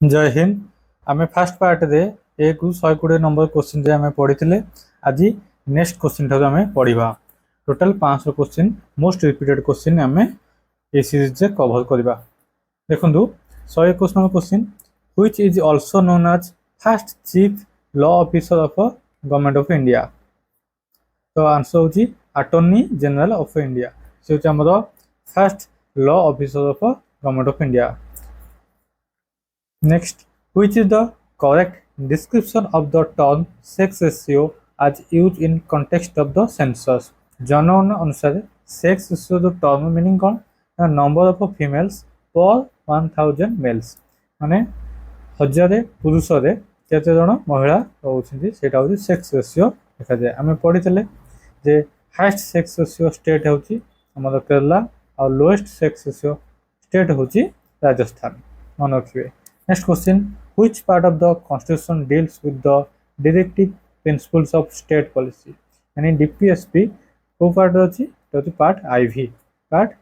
जय हिंद। आम fast part रे 1 नंबर क्वेश्चन जे आम पढ़ी आज नेक्स्ट क्वेश्चन ठार आम पढ़ा total 500 question most repeated question आम ए सीरीज रे कवर करवा। देखो 121 number question which is also known as first chief law officer of government of India. तो आंसर होची अटॉर्नी जनरल ऑफ इंडिया से होची हमरो first law officer of government of India. Next, which is the correct description of the term sex ratio as used in context of the census? जनगणना अनुसार sex ratio जो term meaning कौन ना number of females पर 1000 mails माने 1000 पुरुष रे केते जण महिला रहउछन्ती सेटा होची सेक्स रेशियो देखा जाय। आमे पढितले जे हाईएस्ट सेक्स रेशियो स्टेट होची हमर केरला और लोएस्ट सेक्स रेशियो स्टेट होची राजस्थान। मन रखिबे। Next question, which part of the constitution deals with the directive principles of state policy? यानी DPSP को part अछि तो part IV part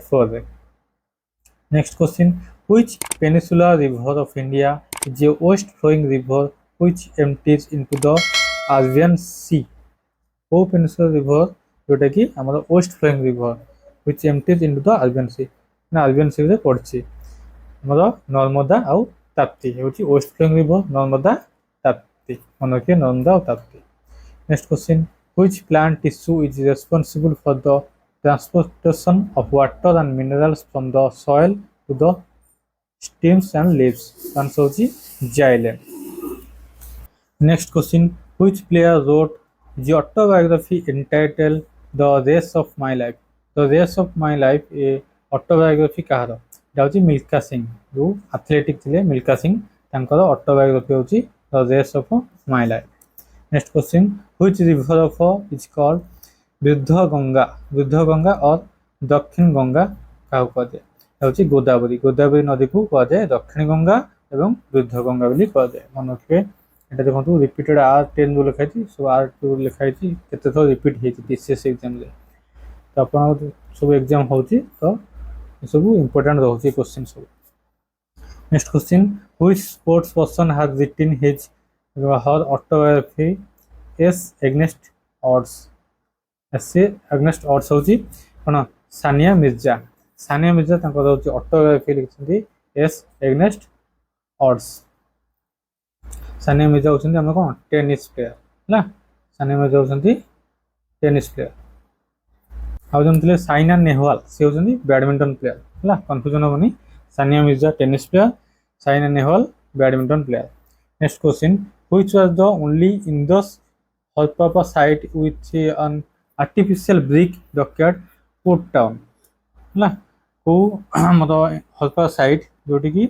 4 रे। Next question, which peninsular river of India is a west flowing river which empties into the Arabian Sea? वो peninsular river जोटा कि हमर west flowing river which empties into the Arabian Sea ना Arabian Sea रे पड़छि हमरो नर्मदा आउ ताप्ती होची west flowing river Narmada Tapti मन रखिए नर्मदा और Tapti. Next question, which plant tissue is responsible for the transportation of water and minerals from the soil to the stems and leaves. Answer होची xylem. Next question, which player wrote the autobiography entitled the race of my life. The race of my life a autobiography कहार जाउची मिल्खा सिंह जो athletic थिले मिल्खा सिंह तांकर autobiography होची the race of my life. Next question, which river of is called Vriddha Ganga और दक्षिण गंगा काहू कह जाय जाउची गोदावरी नदी को कह जाय दक्षिण गंगा एवं वृद्ध गंगा बोली कह जाय। मन रखिबे एटा देखंतु रिपीटेड R10 जो लिखाइछि सो R2 लिखाइछि केते थो रिपीट हेछि TCS एग्जाम रे तो अपन सब एग्जाम होछि तो सब इंपोर्टेंट रहउछि क्वेश्चन सब। Next question, which sports person has written his her autobiography ace against odds. Ace against odds होछि कोन सानिया मिर्जा तांकर होछि ऑटोबायोग्राफी लिखछन्ती ace against odds. Sania Mirza होछन्ती हम कोन टेनिस प्लेयर ना सानिया मिर्जा होछन्ती टेनिस प्लेयर। आउ जमतिले साइना नेहवाल से होछन्ती बैडमिंटन प्लेयर हला कंफ्यूजन होनी Sania Mirza tennis player Saina Nehwal badminton player. Next question, which was the only Indus हॉलपापा site with an artificial brick dockyard port town हला को मतलब हॉलपापा साइट जोटी की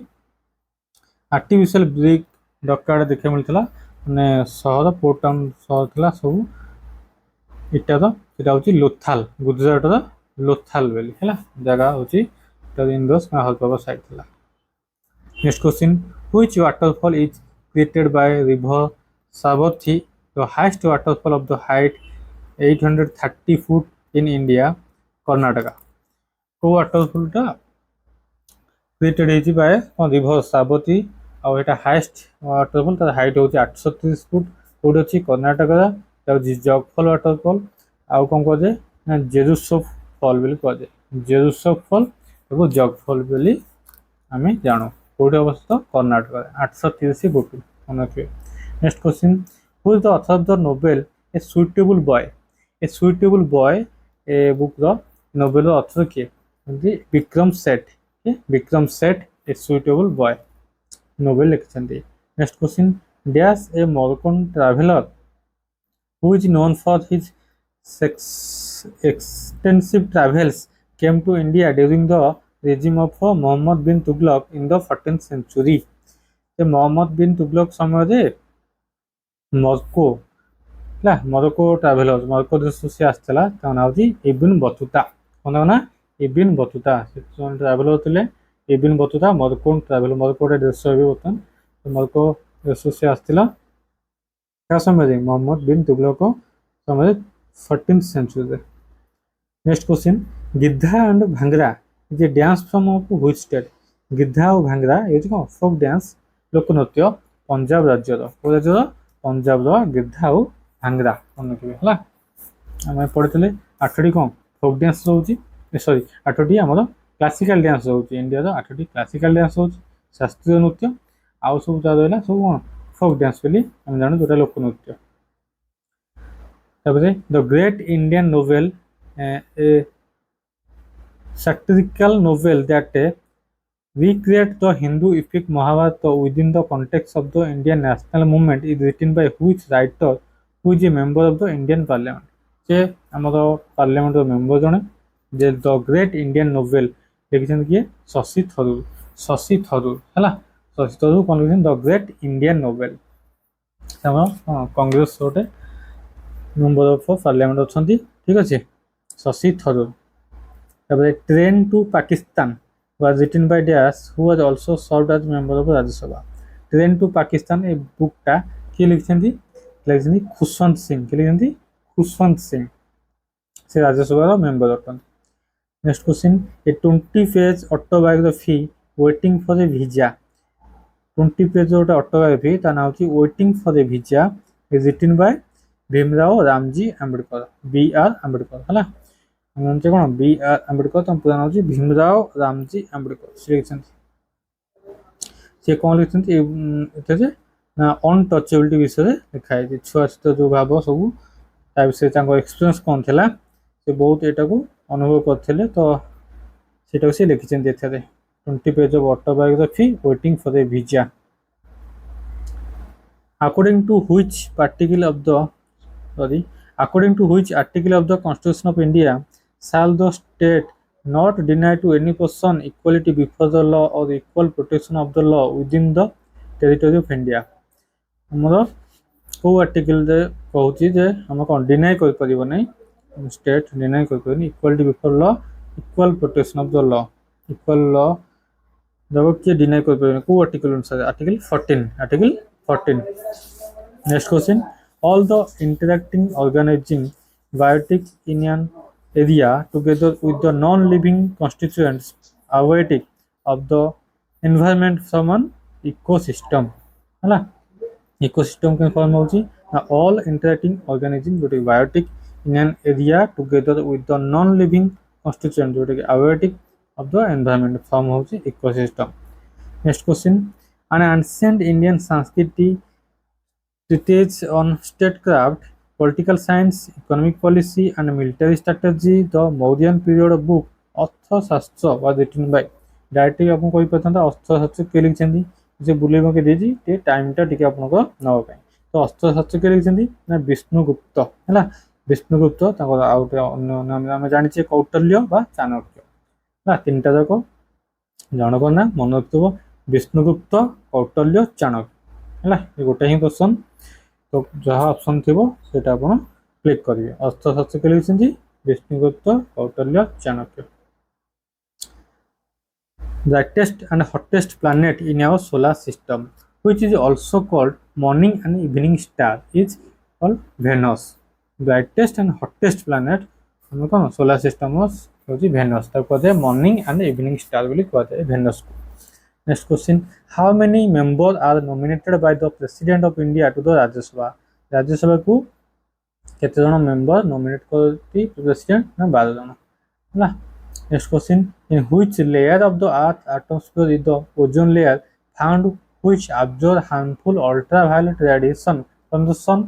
आर्टिफिशियल ब्रिक डॉकयार्ड देखे मिलतला माने शहर पोर्ट टाउन शहर थला सब इटा तो सेटा होची लोथाल गुजरात रा लोथाल बेली हैला जगह होची त इंडस का हॉलपापा साइट थला। Next question, which waterfall is created by river Sabarmati the highest waterfall of the height 830 foot in India Karnataka. को वाटरफॉल टा क्रिएटेड हेची बाय रिवर साबरमती और एटा हाईएस्ट वाटरफॉल तार हाइट होची 830 फुट कोड होची कर्नाटक रा जगफल वाटरफॉल आउ कौन कह जाए जेरुसफ फॉल बोली कह जाए जेरुसफ फॉल और जगफल बोली आम जानू कौटे अवस्थित कर्नाटक 830 फुट मन रखिए। Next question, who is the author of the novel a suitable boy a book the novel author किए Vikram Seth a suitable boy novel लिखिछन्ती। Next question, dash a Moroccan traveller who is known for his extensive travels came to India during the regime of Muhammad bin Tughlaq in the 14th century। ते मोहम्मद बिन तुगलक समय रे Morocco traveller Morocco देश से आस्तला ता नाम जी Ibn Battuta कोन ना Ibn Battuta से traveller थिले Ibn Battuta Morocco traveller Morocco देश भी बतन मोरक्को देश से आस्तला क्या समय मोहम्मद बिन तुगलक समय 14th century. Next question, Giddha and bhangra is a dance form of which state. गिद्धा और भांगड़ा ये कौन फोक डांस लोकनृत्य पंजाब राज्यर को राज्यर पंजाब गिद्धा और भांगड़ा मन रखिए है आम पढ़ी 8टी कौन फोक डांस रोचे सॉरी 8टी आमर क्लासिकल डांस रोचे इंडिया 8टी क्लासिकल डांस रोचे शास्त्रीय नृत्य आउ सब रहा सब कौन फोक डांस बोली आम जानू जोटा लोकनृत्य the great Indian novel satirical novel that recreate the Hindu epic Mahabharata within the context of the Indian national movement is written by which writer who is a member of the Indian Parliament जे ଆମର ପାର୍ଲାମେଣ୍ଟର member ଜଣେ ଯେ the great Indian novel ଲେଖିଛନ୍ତି କିଏ ଶଶି ଥରୁର ହେଲା ଶଶି ଥରୁର କ'ଣ ଲେଖିଛନ୍ତି the great Indian novel ଆମର କଂଗ୍ରେସ ଗୋଟେ ମେମ୍ବର ଅଫ୍ ପାର୍ଲାମେଣ୍ଟ ଅଛନ୍ତି ଠିକ ଅଛି ଶଶି ଥରୁର ତାପରେ train to Pakistan was written by Dash who was also served as member of Rajya Sabha train to Pakistan ए बुकटा किए लिखिଛନ୍ତି खुशवंत सिंह किए लिखिଛନ୍ତି खुशवंत सिंह से राज्यसभा मेंबर अटन next question a 20 page autobiography waiting for a visa 20 page गोटे ऑटोबायोग्राफी ता नाम होची waiting for a visa is written by Bhimrao Ramji Ambedkar B R Ambedkar हला हमसे कौन बी आर आंबेडकर तुम पूरा नाम भीमराव रामजी आंबेडकर से सी कौन लिखते ना अनटचेबिलिटी विषय लिखाई छुआ सहित जो भाव सब विषय एक्सपीरियंस कौन थी से बहुत यहाँ को अनुभव करते तो सीटा सी लिखिं 20 page of autobiography waiting for a visa according to which article of the Constitution of India shall the state not deny to any person equality before the law or equal protection of the law within the territory of India हमरो को article दे कहूची जे हम कोन deny कर परिबो नै state deny कर परिबो equality before law equal protection of the law equal law जब के deny कर परिबो को आर्टिकल अनुसार article 14 next question all the interacting organism biotic in an area together with the non-living constituents abiotic of the environment from an ecosystem है ecosystem के form होची all interacting organism जो biotic in an area together with the non-living constituent जो abiotic of the environment form होची ecosystem next question an ancient Indian Sanskriti treatise on statecraft, political science, economic policy, and military strategy. The Mauryan period book अर्थशास्त्र was written by directly आपको कोई पता था अर्थशास्त्र के लिखिଛନ୍ତି जे बुलेबो के देजी ते टाइम टा टिके आपनको नवा पय तो अर्थशास्त्र के लिखिଛନ୍ତି ना विष्णुगुप्त हैला विष्णुगुप्त ताको आउट अन्य नाम हम जानि छे कौटल्य बा चाणक्य ना तीनटा जाको जनक ना मन रखिबो विष्णुगुप्त कौटल्य चाणक्य हैला ये गोटे ही क्वेश्चन तो जहाँ ऑप्शन थी से क्लिक करेंगे अर्थशास्त्र के लिखिं Vishnugupta Kautilya Chanakya brightest and hottest planet in our solar system which is also called morning and evening star is called Venus brightest and hottest planet हम कौन सोलर सिस्टम होची Venus तब कहते हैं मॉर्निंग एंड इवनिंग स्टार बोली कहते हैं Venus को next question how many member are nominated by the president of India to the Rajya Sabha को केते जण मेंबर नॉमिनेट करती प्रेसिडेंट ना 12 जण हला next question in which layer of the earth atmosphere is the ozone layer found which absorb harmful ultraviolet radiation from the sun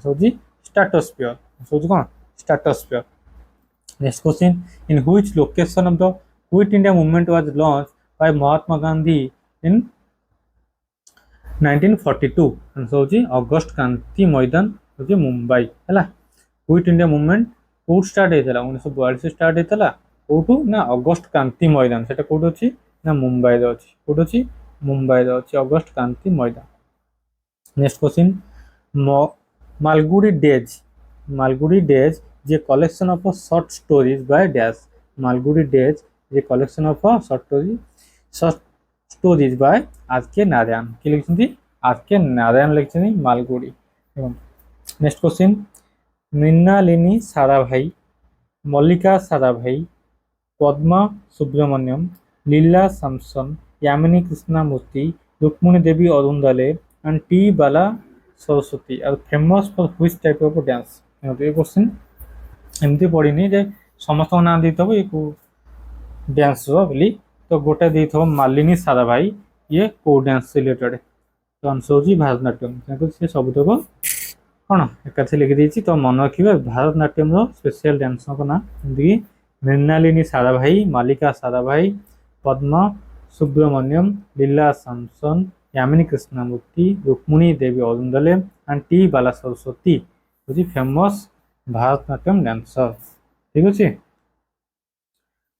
so the stratosphere so the कोन stratosphere next question in which location of the quit India movement was launched by Mahatma Gandhi in 1942 and so जी अगस्त क्रांति मैदान होची मुंबई हैला quit India movement कोड start हेतला 1942 start हेतला कोठू ना अगस्त क्रांति मैदान सेटा कोड अछि ना मुंबई रे अछि कोड अछि मुंबई रे अछि August Kranti Maidan next question Malgudi days जे collection of short stories by dash Malgudi days जे collection of short stories by R K Narayan कि लिखिं आर के नारायण लिखिं Malgudi next question Mrinalini Sarabhai Mallika Sarabhai Padma Subrahmanyam Leela Samson Yamini Krishnamurthy, Rukmini Devi Arundale and T Bala Saraswati are famous for which type of dance. ये question एमती पढ़नी जे समस्त ना देथब ये डांस बोली तो गोटे देथब मालिनी साराभाई ये को डांस रिलेटेड तो आंसर होची भारतनाट्यम से सबुतक कौन एकाथी लिखी तो मन रखिए भारतनाट्यम स्पेशल डांस ना जमीक मृणालिनी साराभाई, मालिका साराभाई, पद्मा सुब्रमण्यम, लीला सैमसन, यामिनी कृष्णमूर्ति, रुक्मिणी देवी अरुंदले एंड टी बाला सरस्वती हूँ फेमस भारतनाट्यम डांसर। ठीक अच्छे।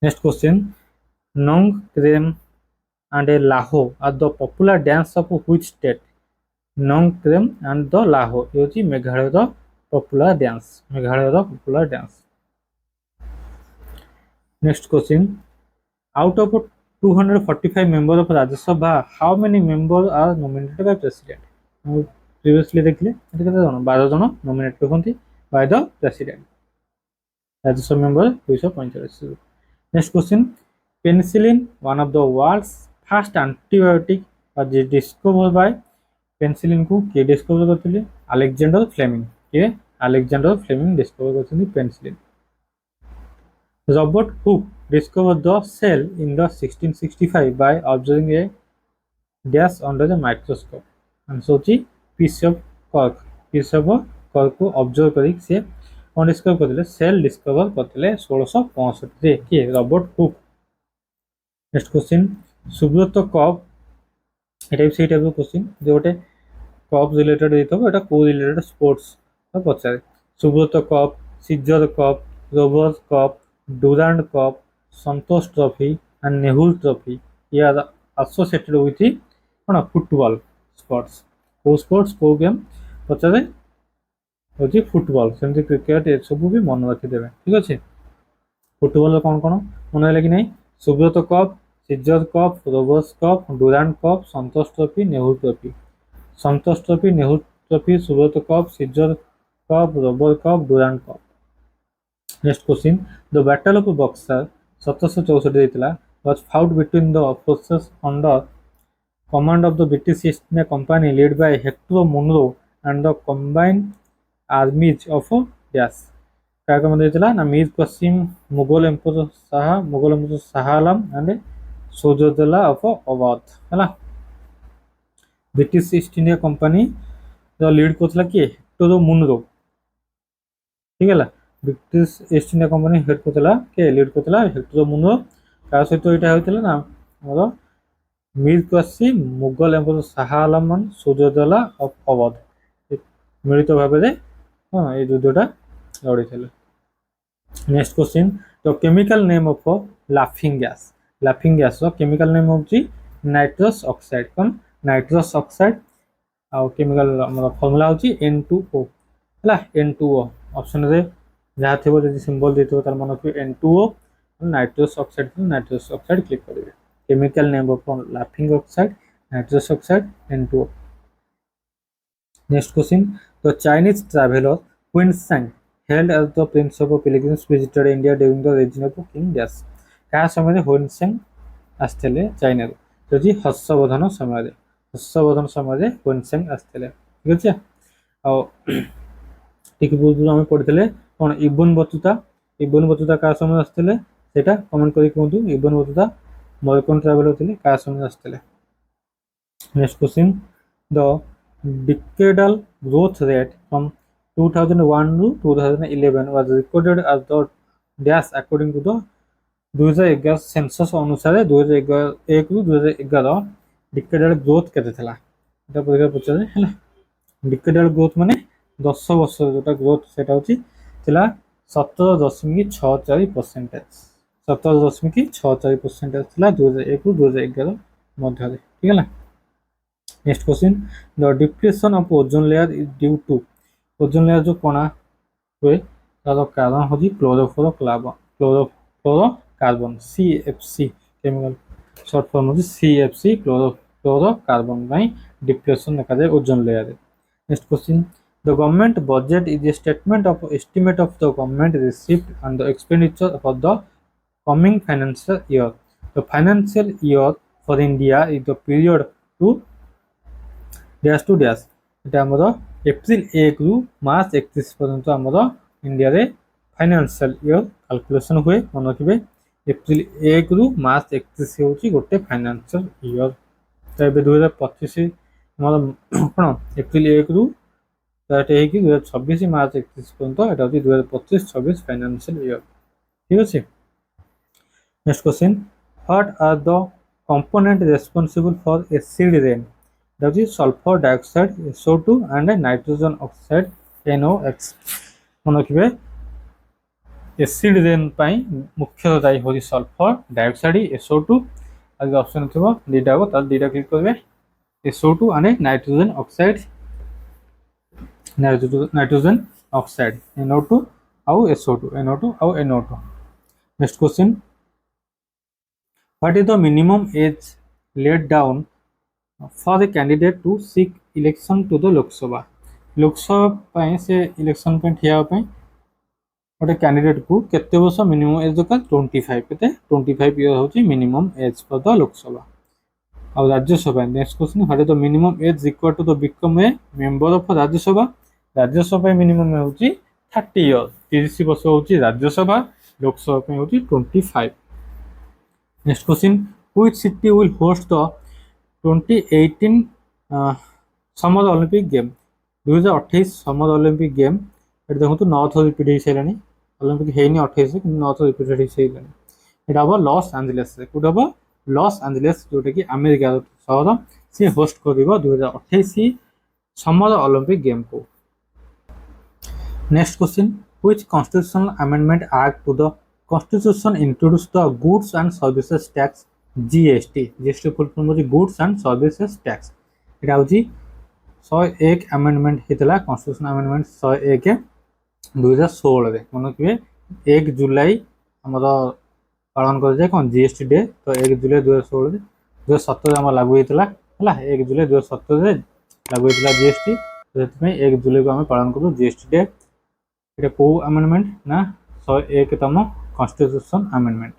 Next question Nongkrem and Laho are the popular dance of which state. Nongkrem and the Laho ये हूँ Meghalaya popular dance. Meghalaya popular dance. Next question out of 245 members of Rajya Sabha, how many members are nominated by president? Previously देखले 12 जन nominate होती by the president. Rajya Sabha member 245. Next question penicillin one of the world's first antibiotic was discovered by penicillin को के discover करथिले Alexander Fleming के Alexander Fleming discover करथिले penicillin. Robert Hooke discovered the cell in the 1665 by observing a dash under the microscope. Answer होची piece of cork को observe करी से कौन डिस्कवर करथिले सेल डिस्कवर करथिले 1665 रे के Robert Hooke. Next question Subroto cup एटा से टाइप क्वेश्चन जो गोटे कप रिलेटेड देथबो एटा को रिलेटेड स्पोर्ट्स तो पचारे Subroto cup, scissor cup, Robert cup, Durand cup, Santosh trophy and Nehru trophy ये आर एसोसिएटेड विथ कौन फुटबॉल स्पोर्ट्स को गेम पचारे होची फुटबॉल सेमती क्रिकेट ये सब भी मन रखिदेवे। ठीक अच्छे। फुटबॉल कौन कौन मन है कि नहीं Subroto cup, scissor cup, Robert cup, Durand cup, Santosh trophy, Nehru trophy. Santosh trophy, Nehru trophy, Subroto cup, scissor cup, Robert cup, Durand cup. Next question the battle of Buxar 1764 was fought between the forces under command of the British East India Company led by Hector Munro and the combined armies of Dash क्या कम देला ना Mir Qasim Mughal empire Shah Alam and सोजोदला of Awadh है British East India company जो lead करथिला कि Hector Munro. ठीक है British East India company head करथिला के लीड करथिला हेक्टर मुनरो का सहित एटा होइतिला ना हमर मीर कासिम मुगल एम्पायर शाह आलम एंड सोजोदला ऑफ अवध मिलित भाव में हाँ ये युद्धटा लड़ी थे। Next question the chemical name of laughing gas chemical name होची नाइट्रस ऑक्साइड कौन नाइट्रस ऑक्साइड आ केमिकल फॉर्मूला होची N2O है N2O ऑप्शन रे जहाँ थे जब सिंबल देते तार मन रखिए N2O नाइट्रस ऑक्साइड क्लिक करेंगे chemical name of laughing oxide nitrous oxide N2O। Next question the Chinese traveller Hunsang held as the prince of pilgrims visited India during the reign of King Dash क्या समय Hunsang आस्तेले China तो जी हर्षवर्धन समय Hunsang आस्तेले। ठीक अच्छे आ ठीक पूर्व आम पढ़ी कौन इबन बतुता क्या समय आस्तेले सेटा कमेंट करी कहतु इबन बतुता मरकन ट्रैवलर थे क्या समय आस्तेले। Next question the decadal growth rate from 2001 to 2011 was recorded as the dash according to the 2011 census अनुसार 2001 ରୁ 2011 decadal growth केते थला एटा परीक्षा पचारे हैला decadal growth माने 10 वर्ष जोटा ग्रोथ सेटा होची थला 17.64% 17.64% थला 2001 ରୁ 2011 मध्य रे। ठीक है। Next question the depression of ozone layer is due to ozone layer जो कणा हुए तार कारण होची chlorofluorocarbon CFC chemical short form होची CFC क्लोरोफ्लोरोकार्बन बाय डिप्रेशन देखा जाए ozone layer. Next question the government budget is a statement of estimate of the government received and the expenditure for the coming financial year. The financial year for India is the period to dash to dash এটা আমরা April 1 রু March 31 পর্যন্ত আমরা ইন্ডিয়ারে financial ইয়ার calculation हुए মনে রাখবে April 1 রু March 31 ହେଉଛି ଗୋଟେ ফাইনান্সিয়াল ইয়ার ତ ଏବେ 2025 ଆମର କ'ଣ ଏପ୍ରିଲ 1 ରୁ ଷ୍ଟାର୍ଟ ହେଇକି 2026 ମାର୍ଚ୍ଚ 31 ପର୍ଯ୍ୟନ୍ତ এটা ହେଉଛି 2025-26 ফাইনান্সিয়াল ইয়ার ঠিক আছে next question what are the component responsible for acid rain এটা হচ্ছে sulphur dioxide SO2 and nitrogen oxide NOx মনে রাখবে এসিড রেন ପାଇଁ ମୁଖ୍ୟ ଦାୟୀ ହେଉଛି ସଲଫର ଡାଇଅକ୍ସାଇଡ SO2 ଆଜି ଅପସନ୍ ଥିବ ଦୁଇଟା ହବ ତାହେଲେ ଦୁଇଟା କ୍ଲିକ୍ କରିବେ SO2 and nitrogen oxide NO2 ଆଉ SO2 NO2 ଆଉ NO2 next question what is the minimum age laid down for the candidate to seek election to the Lok Sabha ପାଇଁ ସେ ଇଲେକ୍ସନ ପାଇଁ ଠିଆ ହେବା ପାଇଁ ଗୋଟେ କ୍ୟାଣ୍ଡିଡେଟ୍ କୁ କେତେ ବର୍ଷ ମିନିମମ୍ ଏଜ୍ ଦରକାର 25 କେତେ 25 ଇୟର ହେଉଛି minimum age for the Lok Sabha ଆଉ Rajya Sabha next question what is the minimum age required to the become a member of Rajya Sabha ପାଇଁ ମିନିମମ୍ ହେଉଛି 30 ଇୟର 30 ବର୍ଷ ହେଉଛି ରାଜ୍ୟସଭା ଲୋକସଭା ପାଇଁ ହେଉଛି 25 next question which city will host the 2018 summer olympic game 2028 summer olympic game ଏଠି ଦେଖନ୍ତୁ 9 ଥର ରିପିଟ୍ ହେଇସାରିଲାଣି ଅଲିମ୍ପିକ ହେଇନି 28 କିନ୍ତୁ 9 ଥର ରିପିଟ୍ ହେଇସାରିଲାଣି ଏଇଟା ହବ ଲସ୍ ଆଞ୍ଜେଲେସରେ କୋଉଟା ହବ ଲସ୍ ଆଞ୍ଜେଲେସ ଯୋଉଟାକି ଆମେରିକାର ସହର ସିଏ ହୋଷ୍ଟ କରିବ 2028 ସମର ଅଲିମ୍ପିକ ଗେମ୍କୁ next question which constitutional amendment act to the constitution introduced the goods and services tax GST full form होची goods and services tax एटा होची 101 amendment हेतला constitution amendment 101 2016 रे मन रखिए 1 जुलाई हमर पालन कर जाय कोन जीएसटी डे तो 1 जुलाई 2016 रे 2017 हम लागू हेतला हला 1 जुलाई 2017 रे लागू हेतला जीएसटी तो में 1 जुलाई को हम पालन करू जीएसटी डे एटा को अमेंडमेंट ना 101 तम कॉन्स्टिट्यूशन अमेंडमेंट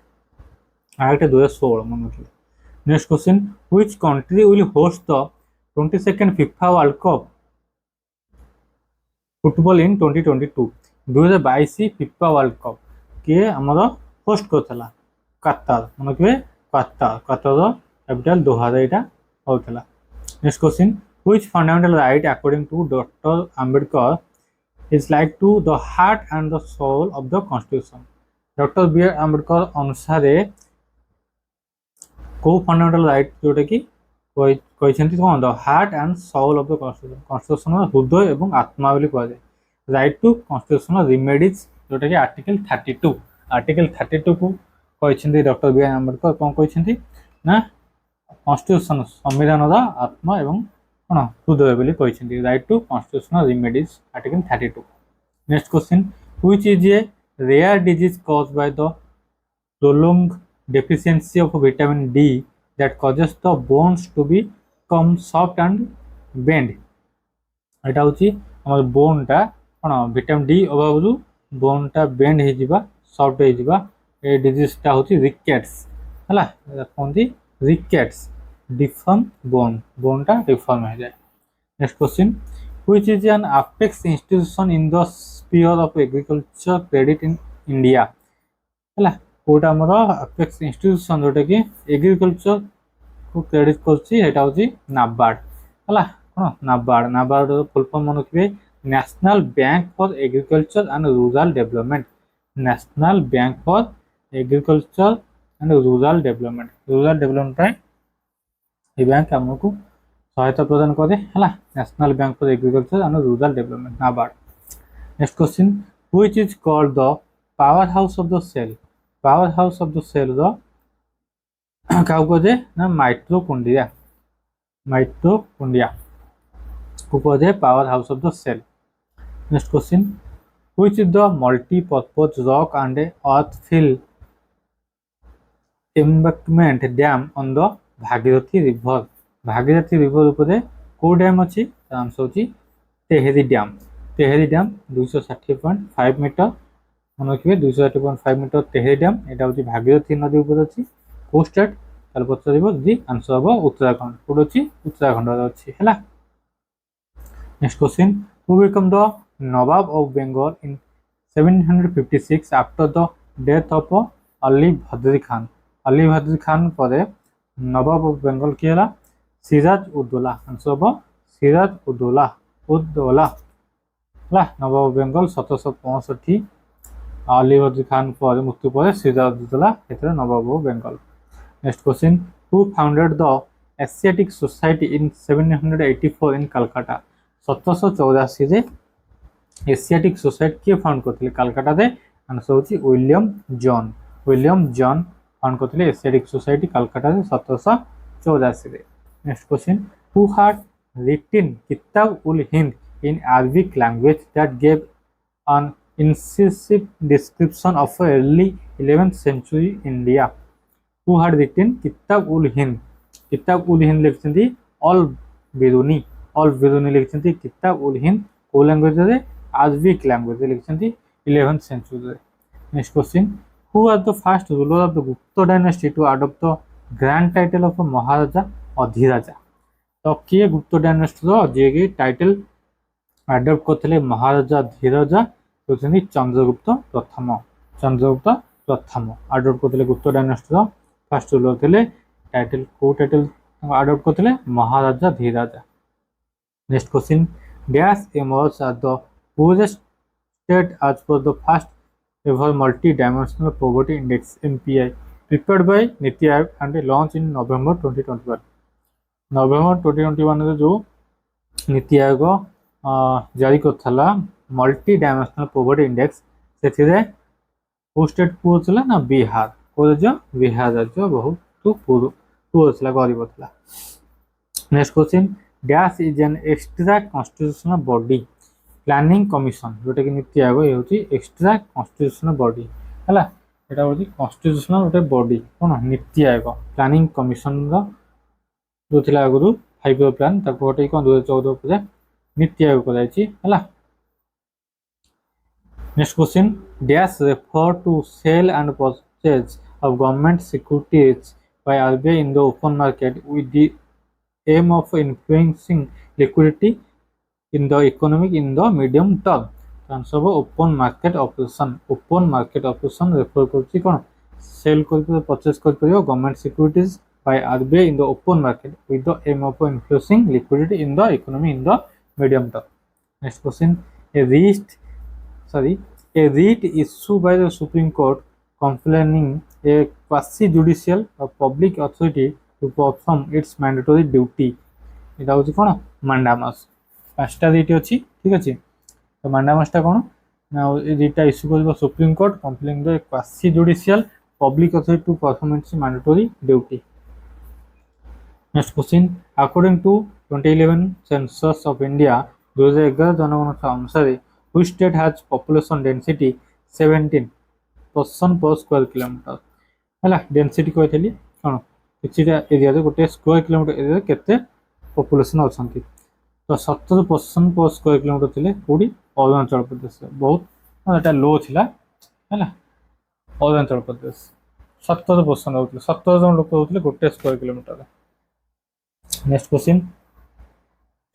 एक्ट 2016 मन रखिए next question which country will host the 22nd FIFA world cup football in 2022 2022 FIFA world cup के हमर होस्ट करथला कतार मन के कतार कैपिटल दोहा एटा होतला next question which fundamental right according to doctor Ambedkar is like to the heart and the soul of the constitution doctor B R Ambedkar अनुसार को फंडामेंटल राइट जोटा कि कहते कौन the heart and soul of the constitution हृदय एवं आत्मा बोली कह जाए राइट टू कॉन्स्टिट्यूशन रिमेडीज जोटा कि आर्टिकल 32 को कहते डॉक्टर बी आर अंबेडकर कौन कहते ना कॉन्स्टिट्यूशन संविधान आत्मा एवं कौन हृदय बोली कहते right to constitution remedies article 32 next question which is a rare disease caused by the prolonged deficiency of vitamin D that causes the bones to become soft and bend एटा होची हमर बोन टा कोन विटामिन डी अभाव रु bone टा bend हे जिबा soft हे जिबा a disease टा होची रिकेट्स हला कोनती रिकेट्स डिफॉर्म बोन टा डिफॉर्म हे जाय next question which is an apex institution in the sphere of agriculture credit in India हला कोटा हमर अपेक्स इंस्टीट्यूशन जोटा कि एग्रीकल्चर को क्रेडिट करछि एटा होची नाबार्ड हला कोन नाबार्ड फुल फॉर्म मन रखिबे national bank for agriculture and rural development national bank for agriculture and rural development पे ए बैंक हमको सहायता प्रदान करे हला national bank for agriculture and rural development NABARD next question which is called the power house of the cell the क्या कहे ना माइटोकॉन्ड्रिया को कहे power house of the cell next question which is the multipurpose rock and earth fill embankment dam on the Bhagirathi river ऊपर को dam अच्छी answer होची Tehri dam 260.5 metre मन रखिए 260.5 मीटर तेहरी डैम एटा होची भागीरथी नदी ऊपर अच्छी को स्टेट ताले पचारिबो जदि आंसर हबो उत्तराखंड कोड अछि उत्तराखंड अछि हैला। Next question who become the nawab of Bengal in 756 after the death of Alivardi Khan. Alivardi Khan परे नवाब ऑफ बंगाल की हला सिराज उद्दौला आंसर हबो सिराज उद्दौला उद्दौला हला। नवाब ऑफ बंगाल 1765 अली भद्री खान पर मृत्यु पर सिराज उद्दौला एथरे nawab of Bengal. Next question who founded the Asiatic Society in 784 in Calcutta. 1784 रे एशियाटिक सोसाइटी किए फाउंड करथिले कलकत्ता रे आंसर होची विलियम जॉन फाउंड करथिले एशियाटिक सोसाइटी कलकत्ता रे 1784 रे। Next question who had written Kitab ul Hind in Arabic language that gave an incisive description of early 11th century India. Who had written किताब ul Hind लिखिछन्ती all बिरुनी लिखिछन्ती किताब उल हिंद को लैंग्वेज रे अरबिक लैंग्वेज रे लिखिछन्ती 11th century रे। Next question who was the first ruler of the Gupta dynasty to adopt the grand title of Maharaja Adhiraja. तो किए Gupta dynasty रो जे के टाइटल अडॉप्ट करथिले महाराजा धीराजा होछन्ती चंद्रगुप्त प्रथम अडॉप्ट करथिले गुप्ता डायनेस्टी रो फर्स्ट रूलर थिले टाइटल को टाइटल अडॉप्ट करथिले Maharaja Dhiraja. Next question dash emerged as the poorest state as per the first ever multi-dimensional poverty index MPI prepared by NITI Aayog and launched in November 2021। नवंबर 2021 रे जो नीति आयोग जारी करथला मल्टी डायमेंशनल पोवर्टी इंडेक्स से state poor थला ना बिहार को जो बिहार राज्य बहुत पुअर थला गरीब थला। Next question dash is an extra constitutional body planning commission जोटा कि नीति आयोग ये होची एक्स्ट्रा कॉन्स्टिट्यूशनल बॉडी हला एटा होची कॉन्स्टिट्यूशनल गोटे बॉडी कोन नीति आयोग प्लानिंग कमिशन रो जो थिला आगुरु 5 ईयर प्लान ताको गोटे कोन 2014 पर नीति आयोग कराइछि हला। Next question dash refer to sale and purchase of government securities by RBI in the open market with the aim of influencing liquidity in the economy in the medium term. Answer open market operation refer करछि cone cell कर purchase कर परियो government securities by RBI in the open market with the aim of influencing liquidity in the economy in the medium term. Next question a writ issued by the Supreme Court compelling a quasi-judicial or public authority to perform its mandatory duty एटा होची कोन मांडामस पांचटा writ अछि ठीक अछि तो मांडामसटा कोन ना ए रिटा इश्यू करबो supreme court complaining the quasi judicial public authority to perform its mandatory duty. Next question according to 2011 census of India 2011 जनगणना अनुसार which state has population density 17 person per square kilometre हला डेंसिटी कहथली कोन किछिटा एरिया रे गोटे square kilometre area केते population अछंती तो 17 पर्सन पर स्क्वायर किलोमीटर थिले कोडी अरुणाचल प्रदेश बहुत एटा लो थिला हला अरुणाचल प्रदेश 17 पर्सन होतले 17 जन लोक होतले गोटे square kilometre. Next question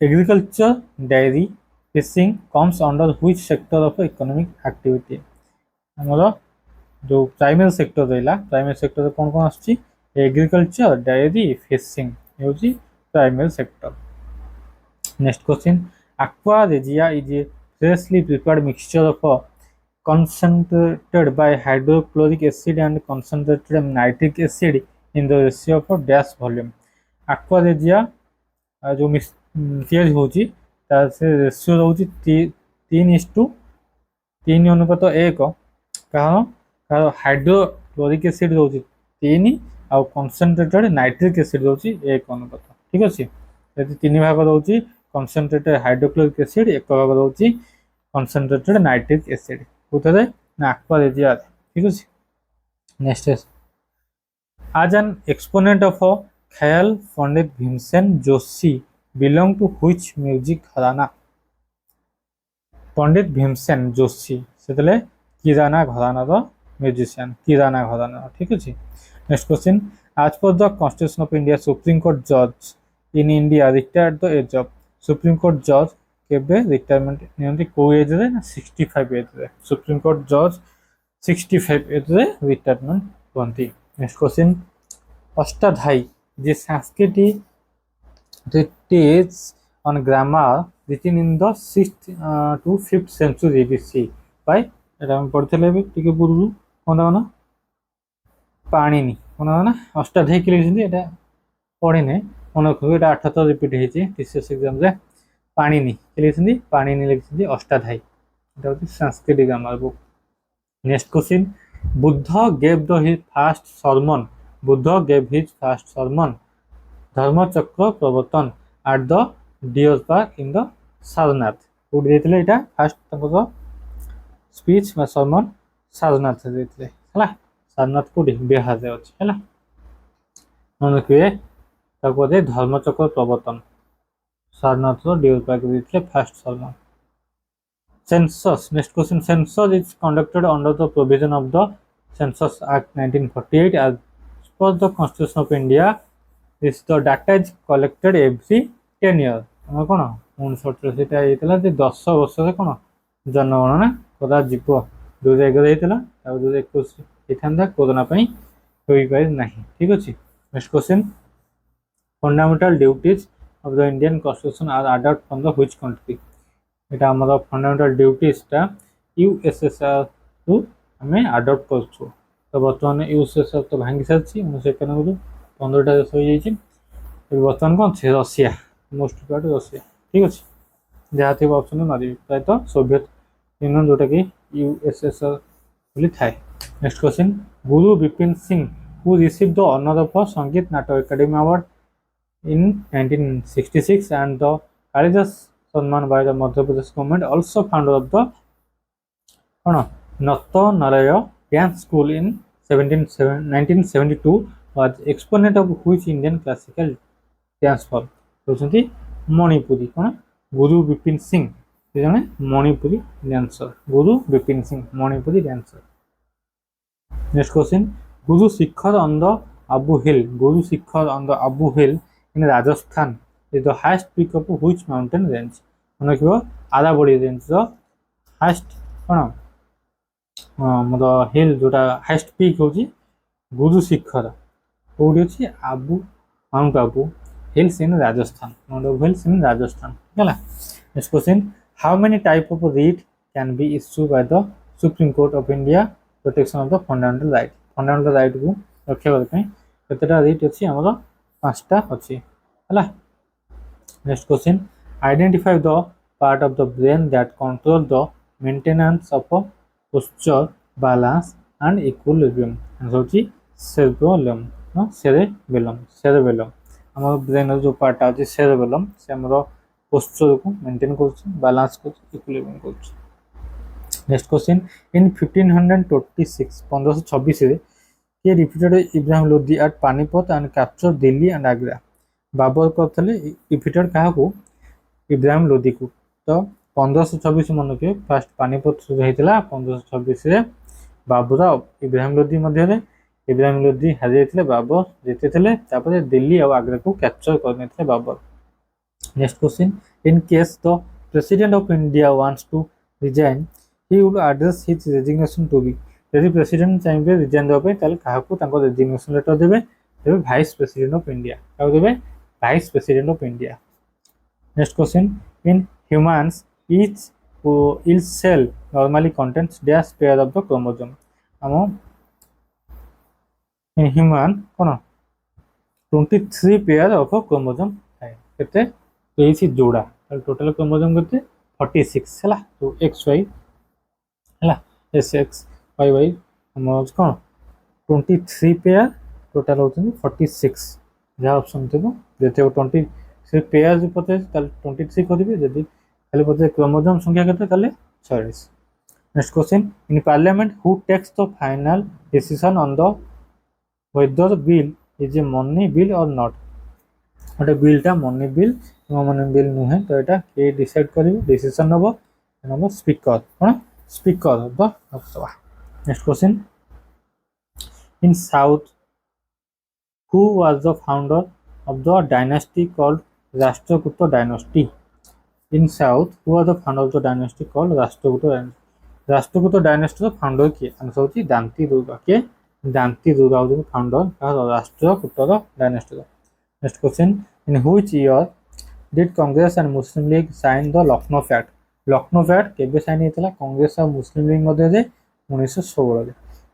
agriculture dairy fishing comes under which sector of economic activity हमरो जो प्राइमरी सेक्टर रहला प्राइमरी सेक्टर कोन कोन आछि एग्रीकल्चर डेयरी फिशिंग होची primary sector. Next question aqua regia is a freshly prepared mixture of concentrated by hydrochloric acid and concentrated nitric acid in the ratio of dash volume। aqua regia जो तैयारी होची तार से ratio होची 3:3 अनुपात 1 कारण hydrochloric acid होची 3 आ concentrated nitric acid होची 1 अनुपात ठीक अछि यदि 3 भाग होची कंसंट्रेटेड हाइड्रोक्लोरिक एसिड 1 भाग होची कंसंट्रेटेड नाइट्रिक एसिड उतरे ना aqua regia ठीक अछि। Next as an exponent of ख्याल Pandit Bhimsen Joshi belong to which music घराना पंडित भीमसेन जोशी सेतले किराना घराना रो म्यूजिशियन किराना घराना ठीक अछि। Next question As per the Constitution of India, Supreme Court judge in India retired the age of Supreme Court judge केबे retirement नियंती को as रे ना 65 एज रे सुप्रीम कोर्ट जज 65 एज रे रिटायरमेंट होती। Next question Ashtadhyayi J Sanskrit treatise on grammar written in the 6th to 5th century BC by এটা আমি পড়িଥିଲେ ଏବେ ଟିକେ ପୂର୍ବରୁ କୋନ ନା ପାଣିନି କୋନ ନା ଅଷ୍ଟାଧ୍ୟାୟୀ କି ଲେଖିଛନ୍ତି ଏଟା ପଢିନେ ମନେ ରଖିବେ ଏଟା 8 ଥର ରିପିଟ ହେଇଛି TCS एग्जाम रे ପାଣିନି କି ଲେଖିଛନ୍ତି ପାଣିନି ଲେଖିଛନ୍ତି ଅଷ୍ଟାଧ୍ୟାୟୀ এটা ହଉଛି Sanskrit grammar book. Next question Buddha gave the his first sermon Buddha gave his first sermon Dharmachakra Pravartan at the deer park in the Sarnath कोड देथिले एटा फर्स्ट तको स्पीच बा सरमन सारनाथ देथिले हला सारनाथ कोडी बिहार रे अछि हला मन रखिए तको दे धर्मचक्र प्रवर्तन सारनाथ रो डियर पार्क देथिले first sermon. Census next question census is conducted under the provision of the census act 1948 as per the constitution of India this the data is collected every 10 years हम कोन 1948 सेटा हेतला जे 10 वर्ष रे कोन जनगणना कदा जीव 2011 हेतला आ 2021 हेथांदा कोरोना पई होई पाइ नाही ठीक अछि। Next question fundamental duties of the Indian constitution are adopt from the which country एटा हमर फंडामेंटल ड्यूटीज ता यूएसएसआर टू हमें अडॉप्ट करछु तो वर्तमान यूएसएसआर तो भांगी सारछि 1991 15 टा देश होई जाइछि बर्तमान कौन छे रशिया मोस्ट पार्ट रशिया ठीक अच्छे जहाँ थे ऑप्शन में मारे प्राय तो सोवियत यूनियन जोटा कि यूएसएसआर बोली थाए। Next question Guru Bipin Singh who receive the honour of Sangeet Natak academy award in 1966 and the Kalidas Samman by the Madhya Pradesh government also founder of the कौन नत नारायण dance school in 1972 was exponent of which Indian classical dance form होचंती मणिपुरी कोन गुरु विपिन सिंह से जने Manipuri dancer Guru Bipin Singh Manipuri dancer. Next question Guru Shikhar on the Abu hill Guru Shikhar on the Abu hill in Rajasthan is the highest peak of which mountain range मन किबो Aravalli range the highest कोन मतलब hill जोटा highest peak होची गुरु शिखर कोडी अछि Abu Mount Abu hills in Rajasthan Mount Abu hills in Rajasthan हैला। Next question how many type of writ can be issue by the supreme court of India protection of the fundamental right को रक्षा करते हैं केतेटा रीट अछि हमर पांचटा अछि हैला। Next question identify the part of the brain that control the maintenance of posture balance and equilibrium answer अछि cerebellum हमर ब्रेन जो पार्ट अछि सेरेबेलम से हमर पोस्चर को मेंटेन करछ बैलेंस करछ इक्विलिब्रियम करछ। नेक्स्ट क्वेश्चन इन 1526 रे के defeated Ibrahim Lodi at Panipat and capture Delhi and Agra Babur करथले डिफीटेड काहा को इब्राहिम लोदी को तो 1526 मन के फर्स्ट पानीपत हेतला 1526 रे बाबर इब्राहिम लोदी मध्य रे इब्राहिम लोदी हारिए बाबर जीते तापर दिल्ली और आगरा को कैप्चर करने Babur. Next question in case the president of India wants to resign he would address his resignation to be यदि प्रेसिडेंट चाहिए रिजाइन देबे ताले काहाकू तांको रेजिग्नेशन लेटर देबे देबे वाइस प्रेसिडेंट ऑफ इंडिया काउ देबे vice president of India. Next question in humans each cell normally contains dash pair of the chromosome हम in human cone 23 pair of chromosome है केते 23 जोड़ा टोटल क्रोमोसोम केते 46 हला तो XY हला XX YY हम कोन 23 पेयर टोटल होतनी 46 जा ऑप्शन देबो जेते 23 पेयर जो पते ताल 23 करबे जदी खाली पते क्रोमोसोम संख्या केते ताले 46। Next question in parliament who takes the final decision on the whether bill is a money bill or not ओटा बिल टा money bill नुहे तो एटा के डिसाइड करिवे डिसीजन नबो स्पीकर कोन speaker of the Lok Sabha. Next question in south Who was the founder of the dynasty called Rashtrakuta dynasty? In South, who was the founder of the dynasty called Rashtrakuta dynasty? Rashtrakuta dynasty founder किए answer होची Dantidurga के Dantidurga होची founder का राष्ट्रकूटर dynasty. Next question in which year did Congress and Muslim League sign the Lucknow pact? Lucknow pact केबे sign हेतला कांग्रेस और Muslim league मध्ये रे 1916 रे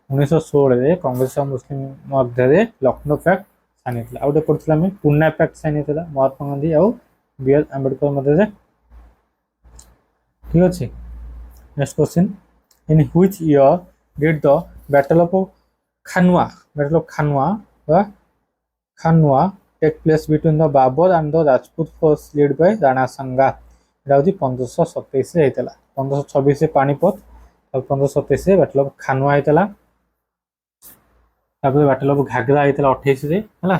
1916 रे कांग्रेस और मुस्लिम मध्ये रे लखनऊ पैक्ट साइन हेतला। आउटे पडथला में पुना पैक्ट साइन हेतला महात्मा गांधी और बी.आर. आंबेडकर मध्ये रे। ठीक अछि। Next question in which year did the battle of Khanwa take place between the Babur and the Rajput force led by Rana Sanga? এটা হচ্ছে 1527 রে হইতলা 1526 রে পানিপত আর 1527 রে ব্যাটল অফ খানওয়া হইতলা তারপরে ব্যাটল অফ ঘাগরা হইতলা 28 রে হলা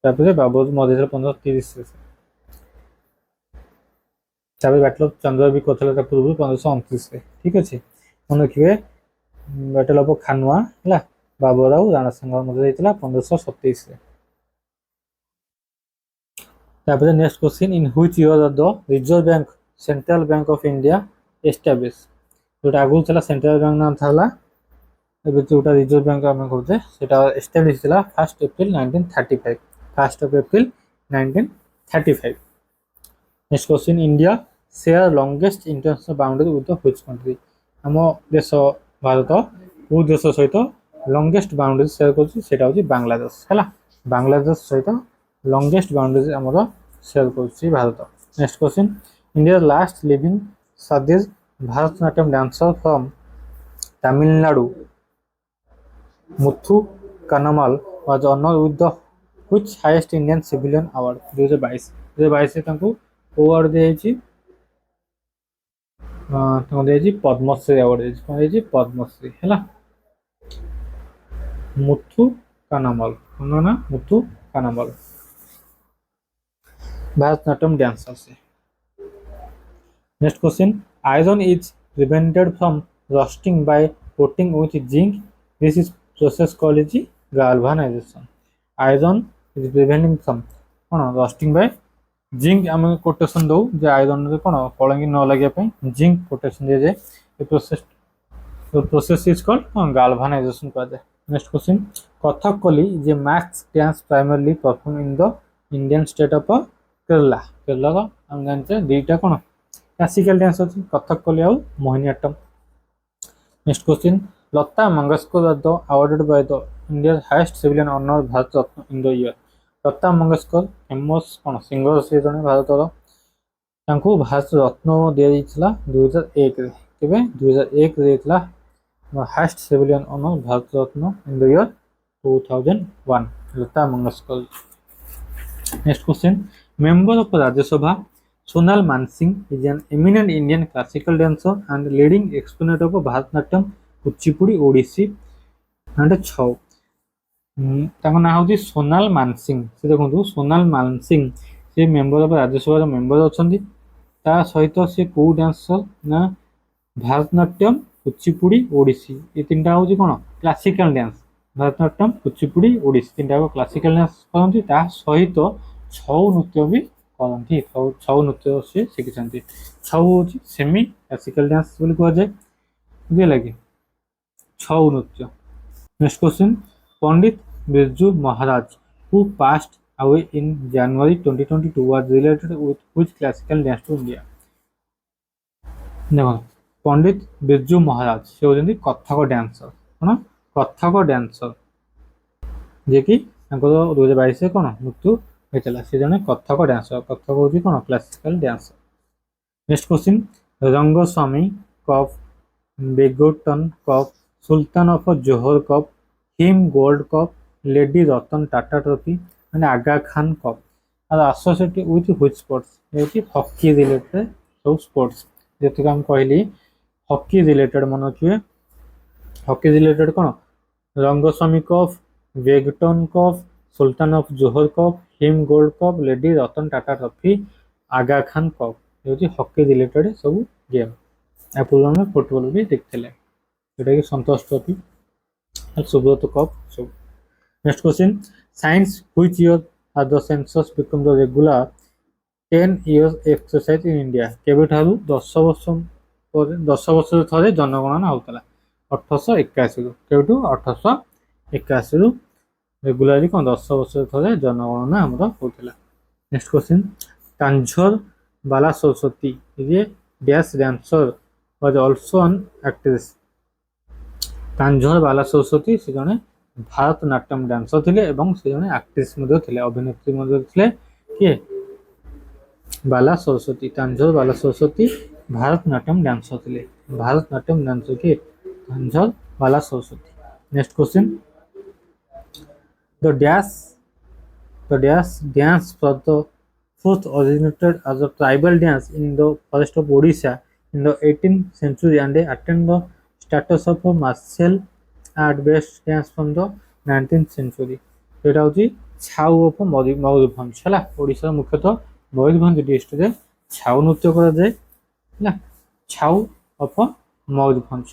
তারপরে বাবর মধ্যে 1530 রে তারপরে ব্যাটল অফ চন্দ্রবি কোথালটা পূর্ব 1529 রে। ঠিক আছে মনে রাখবে ব্যাটল অফ খানওয়া হলা বাবর আর রানা সাঙ্গার মধ্যে হইতলা 1527 রে। তারপরে next question in which year the reserve bank central bank of India establish? যেটা আগুল ছিল সেন্ট্রাল ব্যাংক নাম থাকলা এবে যেটা রিজর্ভ ব্যাংক আমি করতে সেটা এস্টাব্লিশ ছিল 1 April 1935 1 April 1935। Next question India share longest international boundary with the which country? हम देश भारत को देश सहित लॉन्गेस्ट बाउंड्री शेयर करछि सेटा होछि बांग्लादेश हला बांग्लादेश सहित लॉन्गेस्ट बाउंड्री हमर शेयर करछि Bharat. Next question India last living सादिज Bharatanatyam dancer from Tamil Nadu Muthu Kannammal was honoured with the which highest Indian civilian award? 2022 रे तांको अवार्ड दिए पद्मश्री अवार्ड दिए पद्मश्री है मुथु कानामल ना मुथु कानामल भारतनाट्यम डांसर से। Next question iron is prevented from rusting by coating with zinc this is process called galvanization. Iron is preventing from कौन rusting by zinc आम कोटेशन दो जे आयरन रे कोन कलंगी न लगे पे जिंक कोटेशन दे जाए ए प्रोसेस इज कॉल्ड गाल्वानाइजेशन कहा जाए। Next question Kathakali J max dance primarily perform in the Indian state of Kerala Kerala का हम जानते दुईटा कोन क्लासिकल डांस अछि कथकली और Mohiniyattam. Next question Lata Mangeshkar the awarded by the India highest civilian honour Bharat Ratna in the year. Lata Mangeshkar famous कौन singer से जने भारतर तांको भारत रत्न दिया जाइछला 2001 रे केबे 2001 रे दिला highest civilian honour Bharat Ratna in the year 2001 Lata Mangeshkar. Next question member of Rajya Sabha Sonal Mansingh is an eminent Indian classical dancer and leading exponent of Bharatanatyam Kuchipudi Odissi and Chhau ताको ना होची सोनाल मानसिंह से देखो सोनाल मानसिंह से मेंबर ऑफ राज्यसभा मेंबर अछंती ता सहित से को डांसर ना भारतनाट्यम कुचिपुड़ी ओडिसी ये तीनटा होची कोन क्लासिकल डांस भारतनाट्यम कुचिपुड़ी ओडिसी तीनटा को क्लासिकल डांस करंती ता सहित छौ नृत्य भी करंती छौ नृत्य से शिखिसंती छौ होची सेमी क्लासिकल डांस बोली कह जाय बुझे लगे छौ नृत्य। Next question Pandit Birju Maharaj who passed away in January 2022 was related with which classical dance to India? देखो पंडित बिरजू महाराज से होजंती कथक डांसर कोन कथक डांसर जे कि 2022 से कोन मृत्यु हेतला से जने कथक डांसर कथक होजी कोन classical dancer. Next question Rangaswamy cup Beighton cup Sultan of Johor cup him gold cup lady Ratan Tata trophy and Aga Khan cup are associated with which sports ये हॉकी रिलेटेड सब स्पोर्ट्स जेतु हम कहली हॉकी रिलेटेड मन रखिए हॉकी रिलेटेड कोन Rangaswamy cup बेगटन cup Sultan of Johor cup him gold cup lady Ratan Tata trophy Aga Khan cup ये hockey related सब गेम आ पूर्व में फुटबॉल भी देखते एटा कि संतोष ट्रॉफी सुब्रत कप सब। Next question science which year are the census become the regular 10 years exercise in India केबेठारु 10 वर्ष थरे जनगणना होतला 1881 रु केबेठु 1881 रु रेगुलरली कोन 10 वर्ष थरे जनगणना हमर होतला। नेक्स्ट क्वेश्चन कांझोर बाला सरस्वती ये dash dancer was also an actress कांझोर बाला सरस्वती से जने भारतनाट्यम डांसर थिले एवं से जने एक्ट्रेस मध्ये थिले अभिनेत्री मध्ये थिले के बाला सरस्वती कांझोर बाला सरस्वती भारतनाट्यम डांसर थिले भारतनाट्यम डांसर के कांझोर Bala Saraswati. Next question the dash dance for the first originated as a tribal dance in the forest of Odisha in the 18th century and they attained the status of a martial art based dance from the 19th century एटा होची छाऊ of Mayurbhanj हला ओडिसा मुख्यतः Mayurbhanj district रे छाऊ नृत्य करा जाय हला छाऊ of Mayurbhanj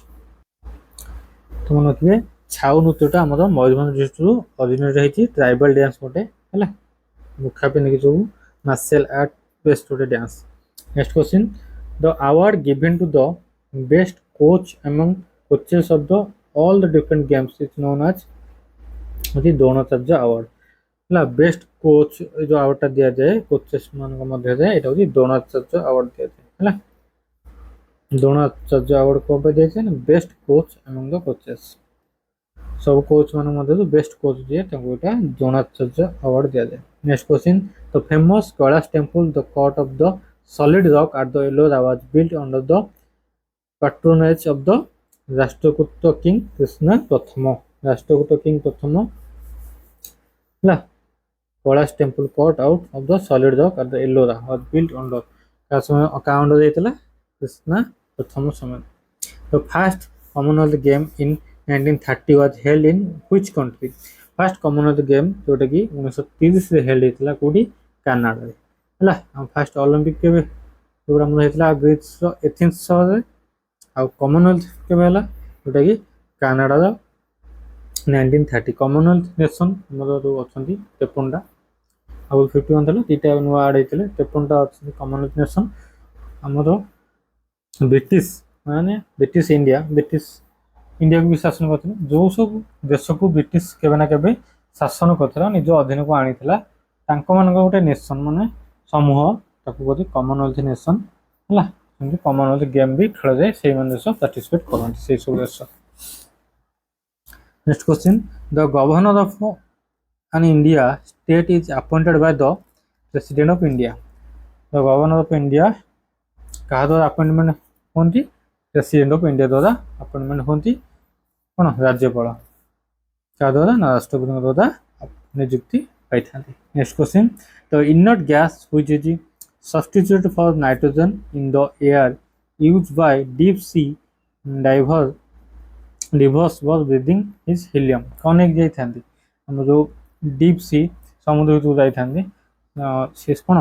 तो मन रखिबे छाऊ नृत्यटा हमर मयूरभंज डिस्ट्रिक्ट रु ओरिजिनेट हेची ट्राइबल डांस मोटे हला मुखा पे नेकी जो martial art based to dance. Next question the award given to the best coach among coaches of the all the different games is known as होती द्रोणाचार्य अवार्ड हला बेस्ट कोच जो अवार्डटा दिया जाए कोचेस मान को मध्य जाए एटा होती द्रोणाचार्य अवार्ड दिया जाए हला द्रोणाचार्य अवार्ड को पे दिया जाए best coach among the coaches सब कोच मान मध्य बेस्ट कोच दिए ताको एटा द्रोणाचार्य अवार्ड दिया जाए। Next question the famous Kailash temple the carved of the solid rock at the Ellora was built under the patronage of the Rashtrakuta king Krishna प्रथम राष्ट्रकूट किंग प्रथम ला Kailash temple carved out of the solid rock at the Ellora was built under का समय account देइतला कृष्ण प्रथम समय। The first Commonwealth game in 1930 was held in which country first Commonwealth game जोटा कि 1930 रे हेल्ड हेतला कोडी कनाडा रे हला हम फर्स्ट ओलंपिक के प्रोग्राम हेतला ग्रीस रो एथेंस शहर रे आ कॉमनवेल्थ के हला जोटा कि कनाडा रो 1930 कॉमनवेल्थ नेशन हमर जो अछंती 53 आ 51 थला तीटा नुवा आड हेतले 53 अछंती कॉमनवेल्थ नेशन हमर ब्रिटिश माने ब्रिटिश इंडिया को भी शासन करते जो सब देश को ब्रिटिश केबे ना केबे शासन करथला निज अधीन को आनीथला तांको मान गोटे नेशन माने समूह ताको गोटे कॉमनवेल्थ नेशन हला जे कॉमनवेल्थ गेम भी खेल जाए सेही मान देश पार्टिसिपेट करन सेही सब देश। Next question the governor of an India state is appointed by the president of India the governor of India कहा द्वारा अपॉइंटमेंट होंती प्रेसिडेंट ऑफ इंडिया द्वारा अपॉइंटमेंट होंती कौन राज्यपाल क्या द्वारा ना राष्ट्रपति द्वारा नियुक्ति पाई था। Next question the inert gas which is substitute for nitrogen in the air used by deep sea diverse was breathing is helium कौन एक जाई थांदी हम जो डीप सी समुद्र जो जाई थांदी से कौन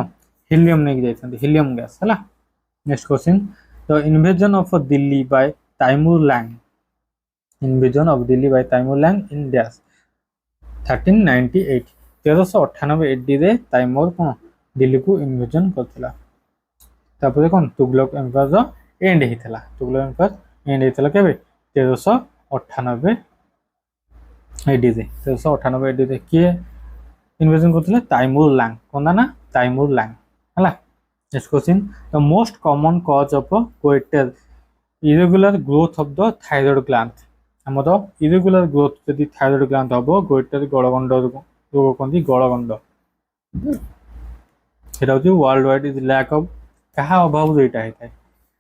हीलियम ने जाई थांदी हीलियम गैस हला। Next question the invasion of Delhi by Timur Lang invasion of Delhi by Taimur Lang in dash 1398 1398 AD रे तैमूर कोन दिल्ली को इन्वेजन करथिला तापर कोन तुगलक एम्पायर रो एंड हेतला तुगलक एम्पायर एंड हेतला केबे 1398 AD रे 1398 AD रे के इन्वेजन करथिला तैमूर लैंग कोन ना तैमूर लैंग हला। Next question the most common cause of goiter irregular growth of the thyroid gland हमर irregular growth यदि thyroid gland हबो गोइटर गलगंड रोग कोंदी गलगंड एटा होची world wide is lack of कहा अभाव एटा हेता